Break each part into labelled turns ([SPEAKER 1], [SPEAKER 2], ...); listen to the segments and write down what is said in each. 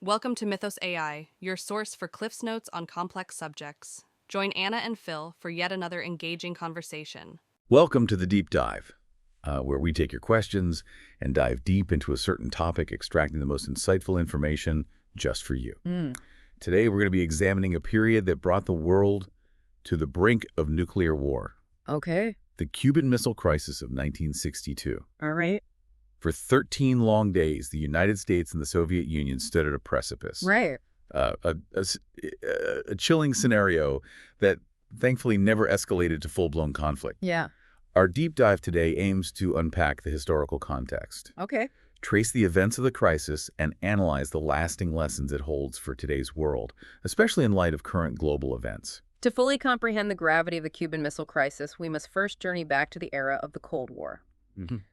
[SPEAKER 1] Welcome to Mythos AI, your source for Cliff's Notes on complex subjects. Join Anna and Phil for yet another engaging conversation.
[SPEAKER 2] Welcome to the Deep Dive, where we take your questions and dive deep into a certain topic, extracting the most insightful information just for you. Today, we're going to be examining a period that brought the world to the brink of nuclear war.
[SPEAKER 3] Okay.
[SPEAKER 2] The Cuban Missile Crisis of 1962.
[SPEAKER 3] All right.
[SPEAKER 2] For 13 long days, the United States and the Soviet Union stood at a precipice.
[SPEAKER 3] Right.
[SPEAKER 2] A chilling scenario that thankfully never escalated to full-blown conflict.
[SPEAKER 3] Yeah.
[SPEAKER 2] Our deep dive today aims to unpack the historical context,
[SPEAKER 3] Okay.
[SPEAKER 2] trace the events of the crisis, and analyze the lasting lessons it holds for today's world, especially in light of current global events.
[SPEAKER 3] To fully comprehend the gravity of the Cuban Missile Crisis, we must first journey back to the era of the Cold War.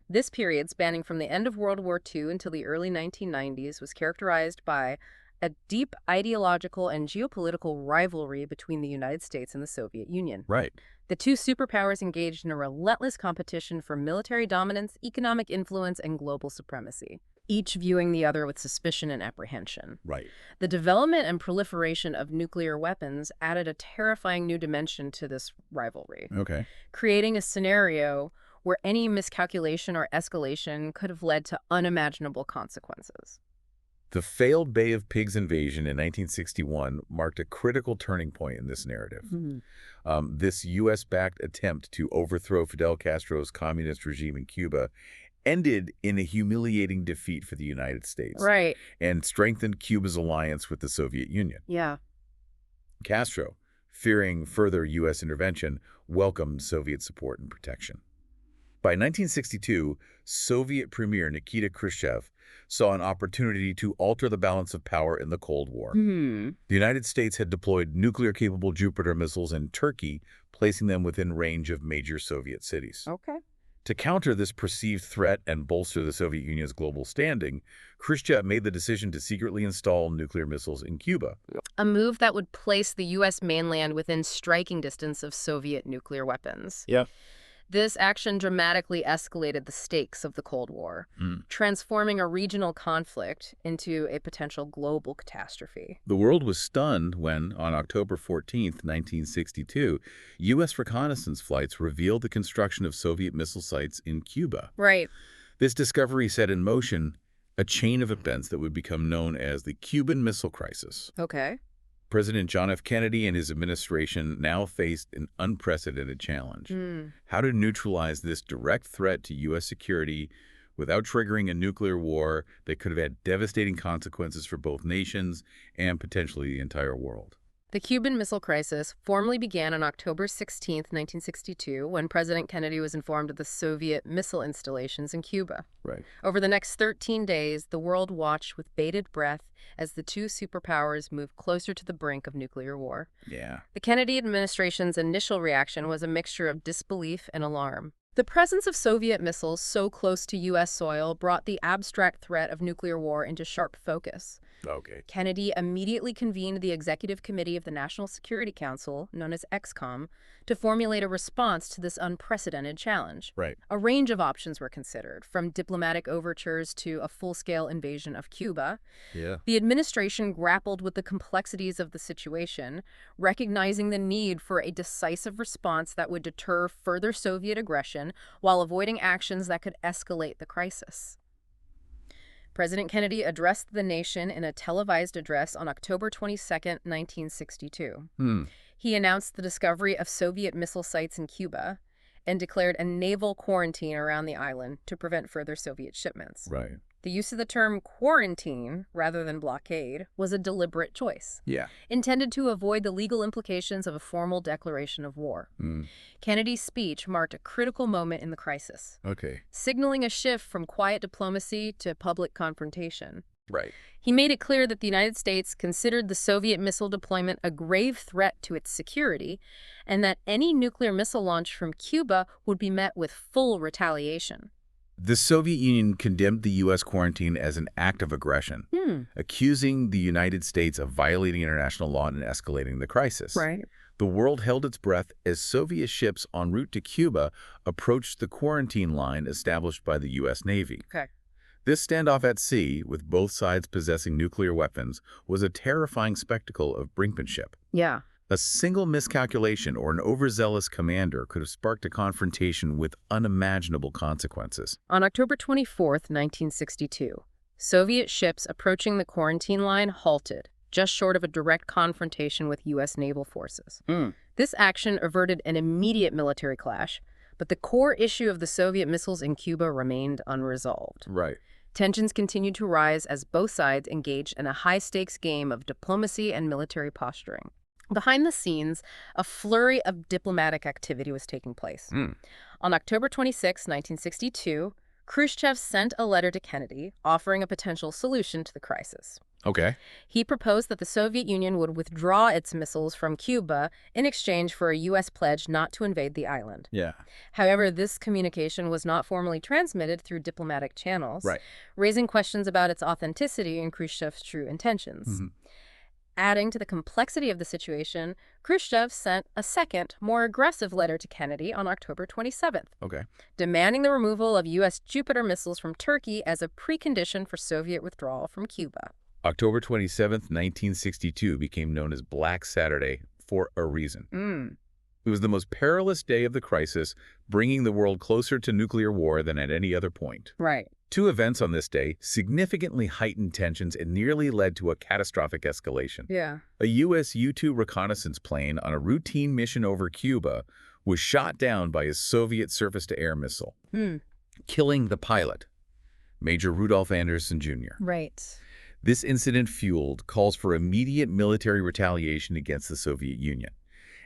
[SPEAKER 3] This period, spanning from the end of World War II until the early 1990s, was characterized by a deep ideological and geopolitical rivalry between the United States and the Soviet Union.
[SPEAKER 2] Right.
[SPEAKER 3] The two superpowers engaged in a relentless competition for military dominance, economic influence, and global supremacy, each viewing the other with suspicion and apprehension.
[SPEAKER 2] Right.
[SPEAKER 3] The development and proliferation of nuclear weapons added a terrifying new dimension to this rivalry,
[SPEAKER 2] Okay.
[SPEAKER 3] creating a scenario where any miscalculation or escalation could have led to unimaginable consequences.
[SPEAKER 2] The failed Bay of Pigs invasion in 1961 marked a critical turning point in this narrative. This U.S.-backed attempt to overthrow Fidel Castro's communist regime in Cuba ended in a humiliating defeat for the United States.
[SPEAKER 3] Right.
[SPEAKER 2] And strengthened Cuba's alliance with the Soviet Union.
[SPEAKER 3] Yeah.
[SPEAKER 2] Castro, fearing further U.S. intervention, welcomed Soviet support and protection. By 1962, Soviet Premier Nikita Khrushchev saw an opportunity to alter the balance of power in the Cold War. The United States had deployed nuclear-capable Jupiter missiles in Turkey, placing them within range of major Soviet cities.
[SPEAKER 3] Okay.
[SPEAKER 2] To counter this perceived threat and bolster the Soviet Union's global standing, Khrushchev made the decision to secretly install nuclear missiles in Cuba.
[SPEAKER 3] A move that would place the U.S. mainland within striking distance of Soviet nuclear weapons.
[SPEAKER 2] Yeah.
[SPEAKER 3] This action dramatically escalated the stakes of the Cold War, transforming a regional conflict into a potential global catastrophe.
[SPEAKER 2] The world was stunned when, on October 14, 1962, U.S. reconnaissance flights revealed the construction of Soviet missile sites in Cuba.
[SPEAKER 3] Right.
[SPEAKER 2] This discovery set in motion a chain of events that would become known as the Cuban Missile Crisis.
[SPEAKER 3] Okay.
[SPEAKER 2] President John F. Kennedy and his administration now faced an unprecedented challenge. How to neutralize this direct threat to U.S. security without triggering a nuclear war that could have had devastating consequences for both nations and potentially the entire world.
[SPEAKER 3] The Cuban Missile Crisis formally began on October 16, 1962, when President Kennedy was informed of the Soviet missile installations in Cuba.
[SPEAKER 2] Right.
[SPEAKER 3] Over the next 13 days, the world watched with bated breath as the two superpowers moved closer to the brink of nuclear war.
[SPEAKER 2] Yeah.
[SPEAKER 3] The Kennedy administration's initial reaction was a mixture of disbelief and alarm. The presence of Soviet missiles so close to U.S. soil brought the abstract threat of nuclear war into sharp focus.
[SPEAKER 2] Okay.
[SPEAKER 3] Kennedy immediately convened the Executive Committee of the National Security Council, known as EXCOM, to formulate a response to this unprecedented challenge.
[SPEAKER 2] Right.
[SPEAKER 3] A range of options were considered, from diplomatic overtures to a full-scale invasion of Cuba.
[SPEAKER 2] Yeah.
[SPEAKER 3] The administration grappled with the complexities of the situation, recognizing the need for a decisive response that would deter further Soviet aggression while avoiding actions that could escalate the crisis. President Kennedy addressed the nation in a televised address on October 22, 1962. He announced the discovery of Soviet missile sites in Cuba and declared a naval quarantine around the island to prevent further Soviet shipments.
[SPEAKER 2] Right.
[SPEAKER 3] The use of the term quarantine rather than blockade was a deliberate choice,
[SPEAKER 2] Yeah.
[SPEAKER 3] intended to avoid the legal implications of a formal declaration of war. Kennedy's speech marked a critical moment in the crisis,
[SPEAKER 2] Okay.
[SPEAKER 3] signaling a shift from quiet diplomacy to public confrontation.
[SPEAKER 2] Right.
[SPEAKER 3] He made it clear that the United States considered the Soviet missile deployment a grave threat to its security, and that any nuclear missile launch from Cuba would be met with full retaliation.
[SPEAKER 2] The Soviet Union condemned the U.S. quarantine as an act of aggression, accusing the United States of violating international law and escalating the crisis.
[SPEAKER 3] Right.
[SPEAKER 2] The world held its breath as Soviet ships en route to Cuba approached the quarantine line established by the U.S. Navy.
[SPEAKER 3] Okay.
[SPEAKER 2] This standoff at sea, with both sides possessing nuclear weapons, was a terrifying spectacle of brinkmanship.
[SPEAKER 3] Yeah.
[SPEAKER 2] A single miscalculation or an overzealous commander could have sparked a confrontation with unimaginable consequences.
[SPEAKER 3] On October 24th, 1962, Soviet ships approaching the quarantine line halted, just short of a direct confrontation with U.S. naval forces. This action averted an immediate military clash, but the core issue of the Soviet missiles in Cuba remained unresolved.
[SPEAKER 2] Right.
[SPEAKER 3] Tensions continued to rise as both sides engaged in a high-stakes game of diplomacy and military posturing. Behind the scenes, a flurry of diplomatic activity was taking place. On October 26, 1962, Khrushchev sent a letter to Kennedy offering a potential solution to the crisis.
[SPEAKER 2] Okay.
[SPEAKER 3] He proposed that the Soviet Union would withdraw its missiles from Cuba in exchange for a U.S. pledge not to invade the island.
[SPEAKER 2] Yeah.
[SPEAKER 3] However, this communication was not formally transmitted through diplomatic channels,
[SPEAKER 2] Right.
[SPEAKER 3] raising questions about its authenticity and Khrushchev's true intentions. Adding to the complexity of the situation, Khrushchev sent a second, more aggressive letter to Kennedy on October 27th,
[SPEAKER 2] Okay.
[SPEAKER 3] demanding the removal of U.S. Jupiter missiles from Turkey as a precondition for Soviet withdrawal from Cuba.
[SPEAKER 2] October 27th, 1962 became known as Black Saturday for a reason. It was the most perilous day of the crisis, bringing the world closer to nuclear war than at any other point.
[SPEAKER 3] Right.
[SPEAKER 2] Two events on this day significantly heightened tensions and nearly led to a catastrophic escalation.
[SPEAKER 3] Yeah.
[SPEAKER 2] A U.S. U-2 reconnaissance plane on a routine mission over Cuba was shot down by a Soviet surface-to-air missile, killing the pilot, Major Rudolph Anderson, Jr.
[SPEAKER 3] Right.
[SPEAKER 2] This incident fueled calls for immediate military retaliation against the Soviet Union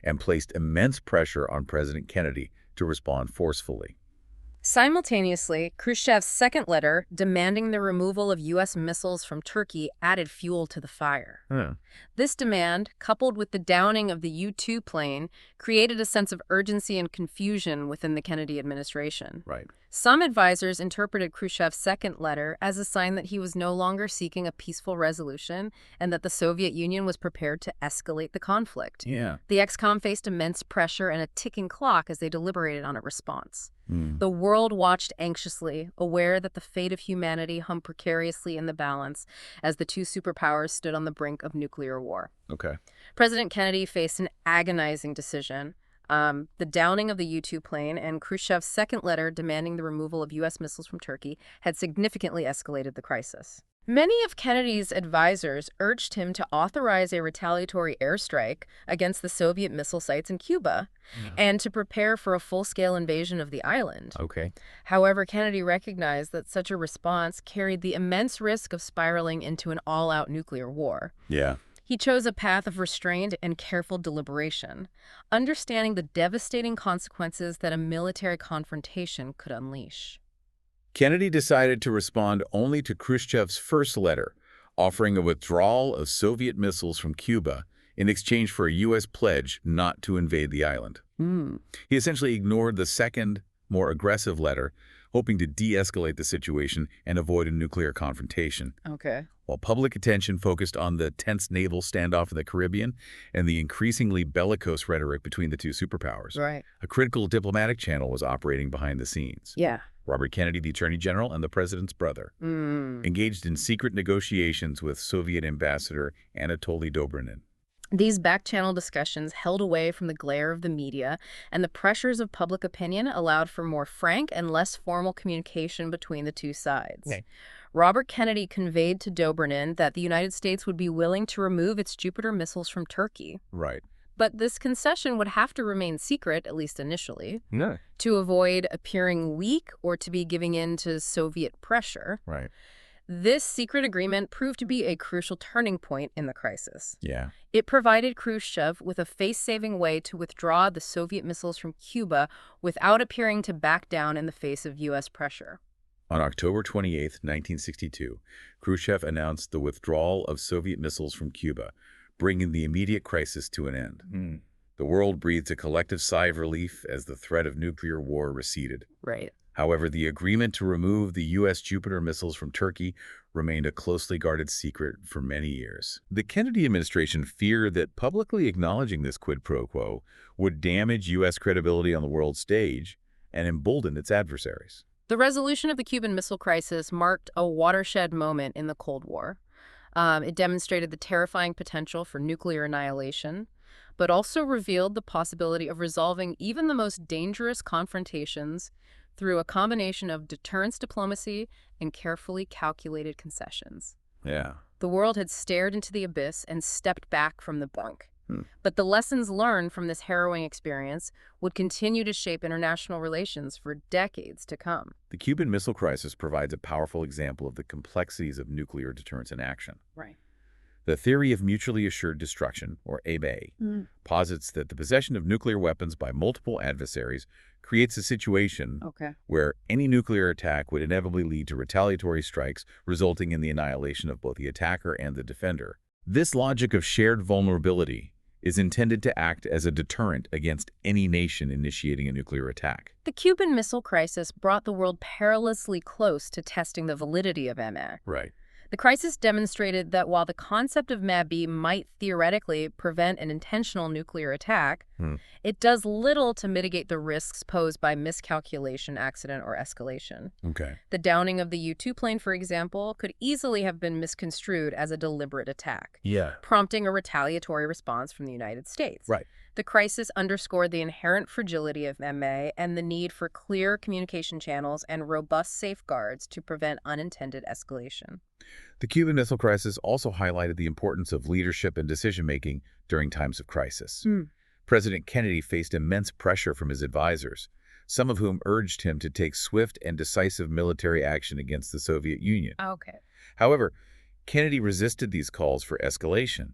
[SPEAKER 2] and placed immense pressure on President Kennedy to respond forcefully.
[SPEAKER 3] Simultaneously, Khrushchev's second letter demanding the removal of U.S. missiles from Turkey added fuel to the fire. This demand, coupled with the downing of the U-2 plane, created a sense of urgency and confusion within the Kennedy administration.
[SPEAKER 2] Right.
[SPEAKER 3] Some advisors interpreted Khrushchev's second letter as a sign that he was no longer seeking a peaceful resolution and that the Soviet Union was prepared to escalate the conflict.
[SPEAKER 2] Yeah.
[SPEAKER 3] The ex-com faced immense pressure and a ticking clock as they deliberated on a response. The world watched anxiously, aware that the fate of humanity hung precariously in the balance as the two superpowers stood on the brink of nuclear war.
[SPEAKER 2] Okay.
[SPEAKER 3] President Kennedy faced an agonizing decision. The downing of the U-2 plane and Khrushchev's second letter demanding the removal of U.S. missiles from Turkey had significantly escalated the crisis. Many of Kennedy's advisors urged him to authorize a retaliatory airstrike against the Soviet missile sites in Cuba and to prepare for a full-scale invasion of the island.
[SPEAKER 2] Okay.
[SPEAKER 3] However, Kennedy recognized that such a response carried the immense risk of spiraling into an all-out nuclear war.
[SPEAKER 2] Yeah.
[SPEAKER 3] He chose a path of restrained and careful deliberation, understanding the devastating consequences that a military confrontation could unleash.
[SPEAKER 2] Kennedy decided to respond only to Khrushchev's first letter, offering a withdrawal of Soviet missiles from Cuba in exchange for a U.S. pledge not to invade the island. He essentially ignored the second, more aggressive letter, hoping to de-escalate the situation and avoid a nuclear confrontation.
[SPEAKER 3] Okay.
[SPEAKER 2] While public attention focused on the tense naval standoff in the Caribbean and the increasingly bellicose rhetoric between the two superpowers,
[SPEAKER 3] Right.
[SPEAKER 2] a critical diplomatic channel was operating behind the scenes.
[SPEAKER 3] Yeah.
[SPEAKER 2] Robert Kennedy, the Attorney General and the President's brother, engaged in secret negotiations with Soviet Ambassador Anatoly Dobrynin.
[SPEAKER 3] These back-channel discussions held away from the glare of the media, and the pressures of public opinion allowed for more frank and less formal communication between the two sides.
[SPEAKER 2] Okay.
[SPEAKER 3] Robert Kennedy conveyed to Dobrynin that the United States would be willing to remove its Jupiter missiles from Turkey.
[SPEAKER 2] Right.
[SPEAKER 3] But this concession would have to remain secret, at least initially,
[SPEAKER 2] No.
[SPEAKER 3] to avoid appearing weak or to be giving in to Soviet pressure.
[SPEAKER 2] Right.
[SPEAKER 3] This secret agreement proved to be a crucial turning point in the crisis.
[SPEAKER 2] Yeah.
[SPEAKER 3] It provided Khrushchev with a face-saving way to withdraw the Soviet missiles from Cuba without appearing to back down in the face of U.S. pressure.
[SPEAKER 2] On October 28, 1962, Khrushchev announced the withdrawal of Soviet missiles from Cuba, bringing the immediate crisis to an end. The world breathed a collective sigh of relief as the threat of nuclear war receded.
[SPEAKER 3] Right.
[SPEAKER 2] However, the agreement to remove the U.S. Jupiter missiles from Turkey remained a closely guarded secret for many years. The Kennedy administration feared that publicly acknowledging this quid pro quo would damage U.S. credibility on the world stage and embolden its adversaries.
[SPEAKER 3] The resolution of the Cuban Missile Crisis marked a watershed moment in the Cold War. It demonstrated the terrifying potential for nuclear annihilation, but also revealed the possibility of resolving even the most dangerous confrontations through a combination of deterrence diplomacy and carefully calculated concessions.
[SPEAKER 2] Yeah.
[SPEAKER 3] The world had stared into the abyss and stepped back from the brink.
[SPEAKER 2] Hmm.
[SPEAKER 3] But the lessons learned from this harrowing experience would continue to shape international relations for decades to come.
[SPEAKER 2] The Cuban Missile Crisis provides a powerful example of the complexities of nuclear deterrence in action.
[SPEAKER 3] Right.
[SPEAKER 2] The theory of mutually assured destruction, or ABA, posits that the possession of nuclear weapons by multiple adversaries creates a situation where any nuclear attack would inevitably lead to retaliatory strikes, resulting in the annihilation of both the attacker and the defender. This logic of shared vulnerability is intended to act as a deterrent against any nation initiating a nuclear attack.
[SPEAKER 3] The Cuban Missile Crisis brought the world perilously close to testing the validity of MA.
[SPEAKER 2] Right.
[SPEAKER 3] The crisis demonstrated that while the concept of MAB might theoretically prevent an intentional nuclear attack, it does little to mitigate the risks posed by miscalculation, accident, or escalation.
[SPEAKER 2] Okay.
[SPEAKER 3] The downing of the U-2 plane, for example, could easily have been misconstrued as a deliberate attack, prompting a retaliatory response from the United States.
[SPEAKER 2] Right.
[SPEAKER 3] The crisis underscored the inherent fragility of MA and the need for clear communication channels and robust safeguards to prevent unintended escalation.
[SPEAKER 2] The Cuban Missile Crisis also highlighted the importance of leadership and decision-making during times of crisis. President Kennedy faced immense pressure from his advisors, some of whom urged him to take swift and decisive military action against the Soviet Union. However, Kennedy resisted these calls for escalation,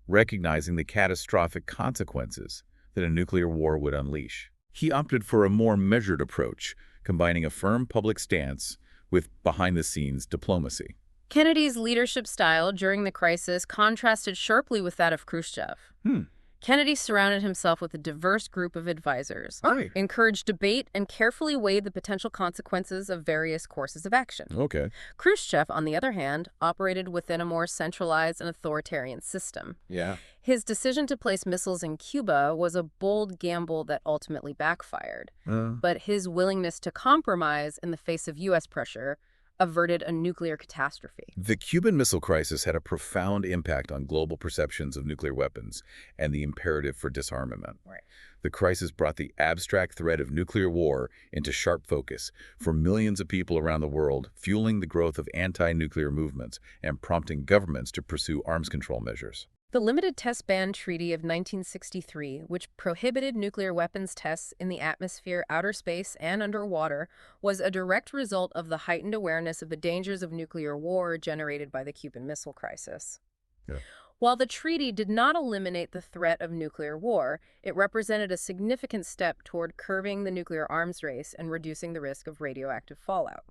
[SPEAKER 2] recognizing the catastrophic consequences that a nuclear war would unleash. He opted for a more measured approach, combining a firm public stance with behind-the-scenes diplomacy.
[SPEAKER 3] Kennedy's leadership style during the crisis contrasted sharply with that of Khrushchev. Kennedy surrounded himself with a diverse group of advisors, encouraged debate, and carefully weighed the potential consequences of various courses of action. Khrushchev, on the other hand, operated within a more centralized and authoritarian system. His decision to place missiles in Cuba was a bold gamble that ultimately backfired. But his willingness to compromise in the face of U.S. pressure averted a nuclear catastrophe.
[SPEAKER 2] The Cuban Missile Crisis had a profound impact on global perceptions of nuclear weapons and the imperative for disarmament. The crisis brought the abstract threat of nuclear war into sharp focus for millions of people around the world, fueling the growth of anti-nuclear movements and prompting governments to pursue arms control measures.
[SPEAKER 3] The Limited Test Ban Treaty of 1963, which prohibited nuclear weapons tests in the atmosphere, outer space, and underwater, was a direct result of the heightened awareness of the dangers of nuclear war generated by the Cuban Missile Crisis. While the treaty did not eliminate the threat of nuclear war, it represented a significant step toward curbing the nuclear arms race and reducing the risk of radioactive fallout.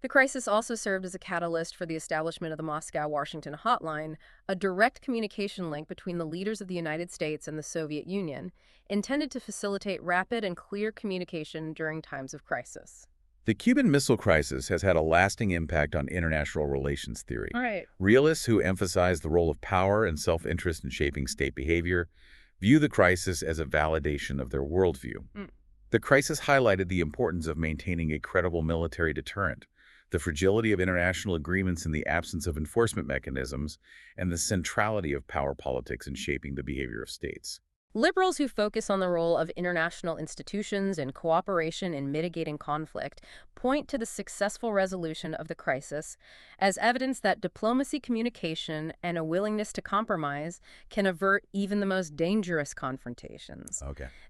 [SPEAKER 3] The crisis also served as a catalyst for the establishment of the Moscow-Washington Hotline, a direct communication link between the leaders of the United States and the Soviet Union, intended to facilitate rapid and clear communication during times of crisis.
[SPEAKER 2] The Cuban Missile Crisis has had a lasting impact on international relations theory. Realists who emphasize the role of power and self-interest in shaping state behavior view the crisis as a validation of their worldview. The crisis highlighted the importance of maintaining a credible military deterrent, the fragility of international agreements in the absence of enforcement mechanisms, and the centrality of power politics in shaping the behavior of states.
[SPEAKER 3] Liberals who focus on the role of international institutions and cooperation in mitigating conflict point to the successful resolution of the crisis as evidence that diplomacy, communication, and a willingness to compromise can avert even the most dangerous confrontations.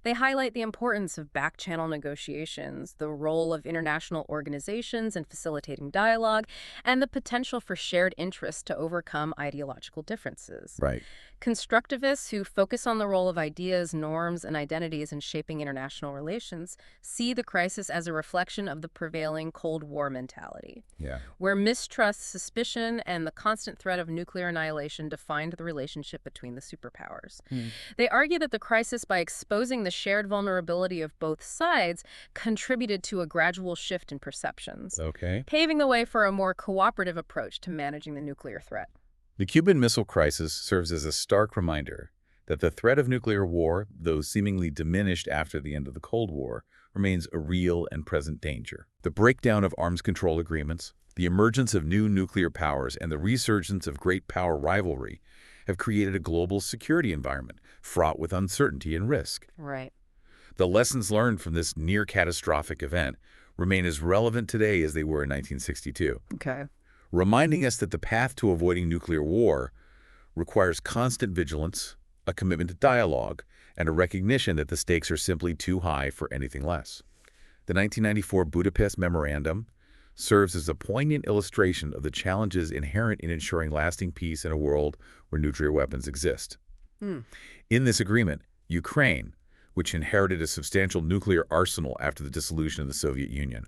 [SPEAKER 3] They highlight the importance of backchannel negotiations, the role of international organizations in facilitating dialogue, and the potential for shared interests to overcome ideological differences. Constructivists who focus on the role of ideas, norms, and identities in shaping international relations see the crisis as a reflection of the prevailing Cold War mentality, where mistrust, suspicion, and the constant threat of nuclear annihilation defined the relationship between the superpowers. They argue that the crisis, by exposing the shared vulnerability of both sides, contributed to a gradual shift in perceptions, paving the way for a more cooperative approach to managing the nuclear threat.
[SPEAKER 2] The Cuban Missile Crisis serves as a stark reminder that the threat of nuclear war, though seemingly diminished after the end of the Cold War, remains a real and present danger. The breakdown of arms control agreements, the emergence of new nuclear powers, and the resurgence of great power rivalry have created a global security environment fraught with uncertainty and risk.
[SPEAKER 3] Right.
[SPEAKER 2] The lessons learned from this near-catastrophic event remain as relevant today as they were in 1962,
[SPEAKER 3] Okay.
[SPEAKER 2] reminding us that the path to avoiding nuclear war requires constant vigilance, a commitment to dialogue, and a recognition that the stakes are simply too high for anything less. The 1994 Budapest Memorandum serves as a poignant illustration of the challenges inherent in ensuring lasting peace in a world where nuclear weapons exist. In this agreement, Ukraine, which inherited a substantial nuclear arsenal after the dissolution of the Soviet Union,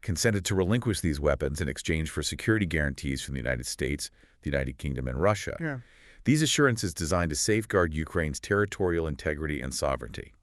[SPEAKER 2] consented to relinquish these weapons in exchange for security guarantees from the United States, the United Kingdom, and Russia. These assurances, designed to safeguard Ukraine's territorial integrity and sovereignty,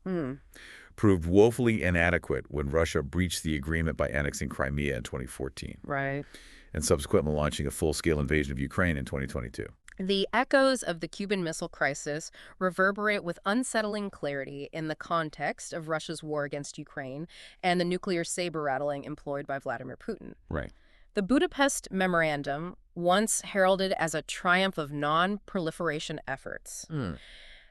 [SPEAKER 2] proved woefully inadequate when Russia breached the agreement by annexing Crimea in 2014
[SPEAKER 3] Right.
[SPEAKER 2] and subsequently launching a full-scale invasion of Ukraine in 2022.
[SPEAKER 3] The echoes of the Cuban Missile Crisis reverberate with unsettling clarity in the context of Russia's war against Ukraine and the nuclear saber-rattling employed by Vladimir Putin.
[SPEAKER 2] Right.
[SPEAKER 3] The Budapest Memorandum, once heralded as a triumph of non-proliferation efforts,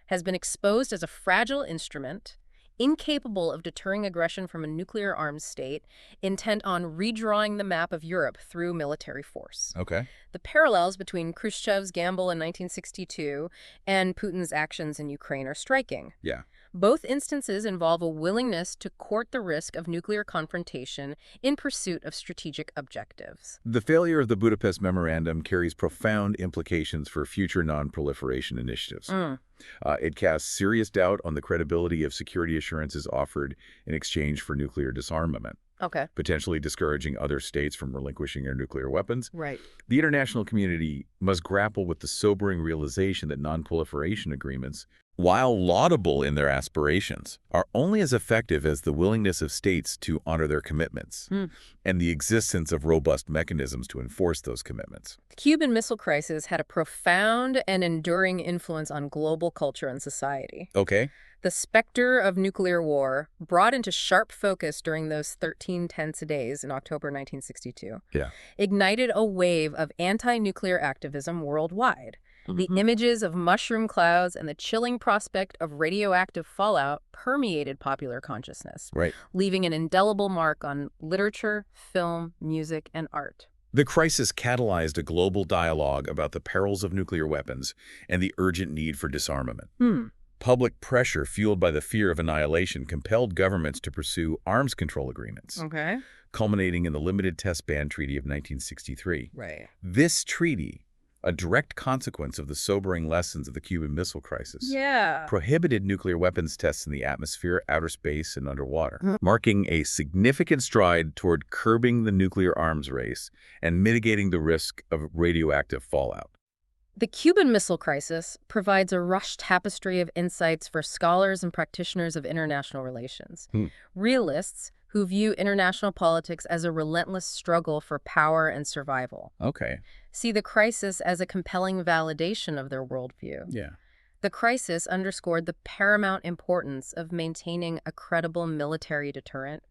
[SPEAKER 3] has been exposed as a fragile instrument, incapable of deterring aggression from a nuclear arms state, intent on redrawing the map of Europe through military force.
[SPEAKER 2] Okay.
[SPEAKER 3] The parallels between Khrushchev's gamble in 1962 and Putin's actions in Ukraine are striking.
[SPEAKER 2] Yeah.
[SPEAKER 3] Both instances involve a willingness to court the risk of nuclear confrontation in pursuit of strategic objectives.
[SPEAKER 2] The failure of the Budapest Memorandum carries profound implications for future non-proliferation initiatives. It casts serious doubt on the credibility of security assurances offered in exchange for nuclear disarmament, potentially discouraging other states from relinquishing their nuclear weapons.
[SPEAKER 3] Right.
[SPEAKER 2] The international community must grapple with the sobering realization that non-proliferation agreements, while laudable in their aspirations, are only as effective as the willingness of states to honor their commitments and the existence of robust mechanisms to enforce those commitments.
[SPEAKER 3] The Cuban Missile Crisis had a profound and enduring influence on global culture and society.
[SPEAKER 2] Okay.
[SPEAKER 3] The specter of nuclear war, brought into sharp focus during those 13 tense days in October 1962, ignited a wave of anti-nuclear activism worldwide. The images of mushroom clouds and the chilling prospect of radioactive fallout permeated popular consciousness, leaving an indelible mark on literature, film, music, and art.
[SPEAKER 2] The crisis catalyzed a global dialogue about the perils of nuclear weapons and the urgent need for disarmament. Public pressure fueled by the fear of annihilation compelled governments to pursue arms control agreements, culminating in the Limited Test Ban Treaty of 1963. This treaty, a direct consequence of the sobering lessons of the Cuban Missile Crisis, prohibited nuclear weapons tests in the atmosphere, outer space, and underwater, marking a significant stride toward curbing the nuclear arms race and mitigating the risk of radioactive fallout.
[SPEAKER 3] The Cuban Missile Crisis provides a rich tapestry of insights for scholars and practitioners of international relations. Realists who view international politics as a relentless struggle for power and survival. See the crisis as a compelling validation of their worldview. The crisis underscored the paramount importance of maintaining a credible military deterrent,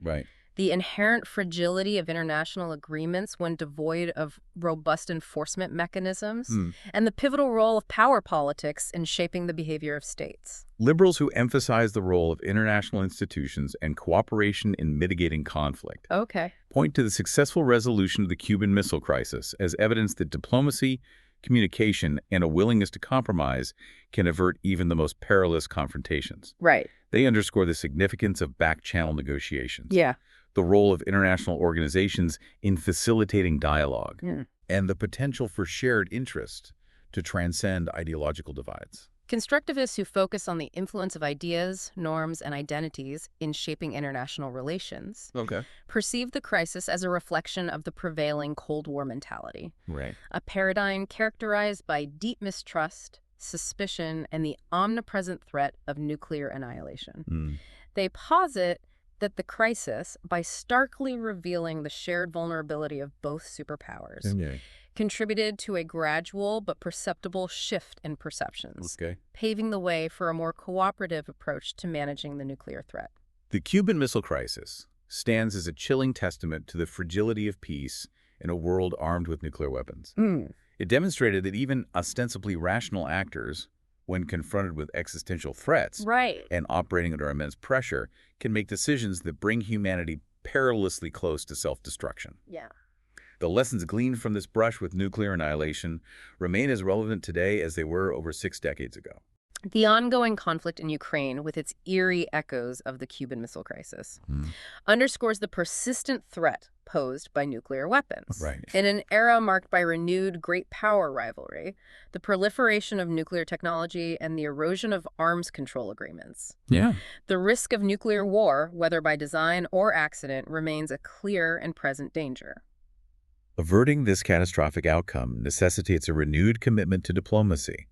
[SPEAKER 3] the inherent fragility of international agreements when devoid of robust enforcement mechanisms, and the pivotal role of power politics in shaping the behavior of states.
[SPEAKER 2] Liberals who emphasize the role of international institutions and cooperation in mitigating conflict point to the successful resolution of the Cuban Missile Crisis as evidence that diplomacy, communication, and a willingness to compromise can avert even the most perilous confrontations. They underscore the significance of backchannel negotiations, the role of international organizations in facilitating dialogue, and the potential for shared interest to transcend ideological divides.
[SPEAKER 3] Constructivists who focus on the influence of ideas, norms, and identities in shaping international relations perceive the crisis as a reflection of the prevailing Cold War mentality, a paradigm characterized by deep mistrust, suspicion, and the omnipresent threat of nuclear annihilation. They posit that the crisis, by starkly revealing the shared vulnerability of both superpowers, contributed to a gradual but perceptible shift in perceptions, paving the way for a more cooperative approach to managing the nuclear threat.
[SPEAKER 2] The Cuban Missile Crisis stands as a chilling testament to the fragility of peace in a world armed with nuclear weapons. It demonstrated that even ostensibly rational actors, when confronted with existential threats
[SPEAKER 3] Right.
[SPEAKER 2] and operating under immense pressure, can make decisions that bring humanity perilously close to self-destruction.
[SPEAKER 3] Yeah.
[SPEAKER 2] The lessons gleaned from this brush with nuclear annihilation remain as relevant today as they were over 6 decades ago.
[SPEAKER 3] The ongoing conflict in Ukraine, with its eerie echoes of the Cuban Missile Crisis, underscores the persistent threat posed by nuclear weapons.
[SPEAKER 2] Right.
[SPEAKER 3] In an era marked by renewed great power rivalry, the proliferation of nuclear technology, and the erosion of arms control agreements,
[SPEAKER 2] Yeah.
[SPEAKER 3] the risk of nuclear war, whether by design or accident, remains a clear and present danger.
[SPEAKER 2] Averting this catastrophic outcome necessitates a renewed commitment to diplomacy,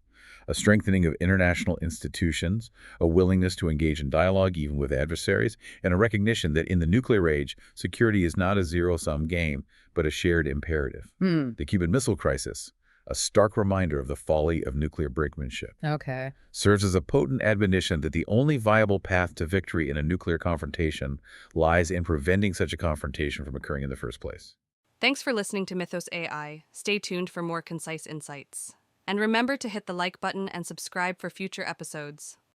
[SPEAKER 2] a strengthening of international institutions, a willingness to engage in dialogue even with adversaries, and a recognition that in the nuclear age, security is not a zero-sum game, but a shared imperative. The Cuban Missile Crisis, a stark reminder of the folly of nuclear brinkmanship,
[SPEAKER 3] Okay.
[SPEAKER 2] serves as a potent admonition that the only viable path to victory in a nuclear confrontation lies in preventing such a confrontation from occurring in the first place.
[SPEAKER 1] Thanks for listening to Mythos AI. Stay tuned for more concise insights. And remember to hit the like button and subscribe for future episodes.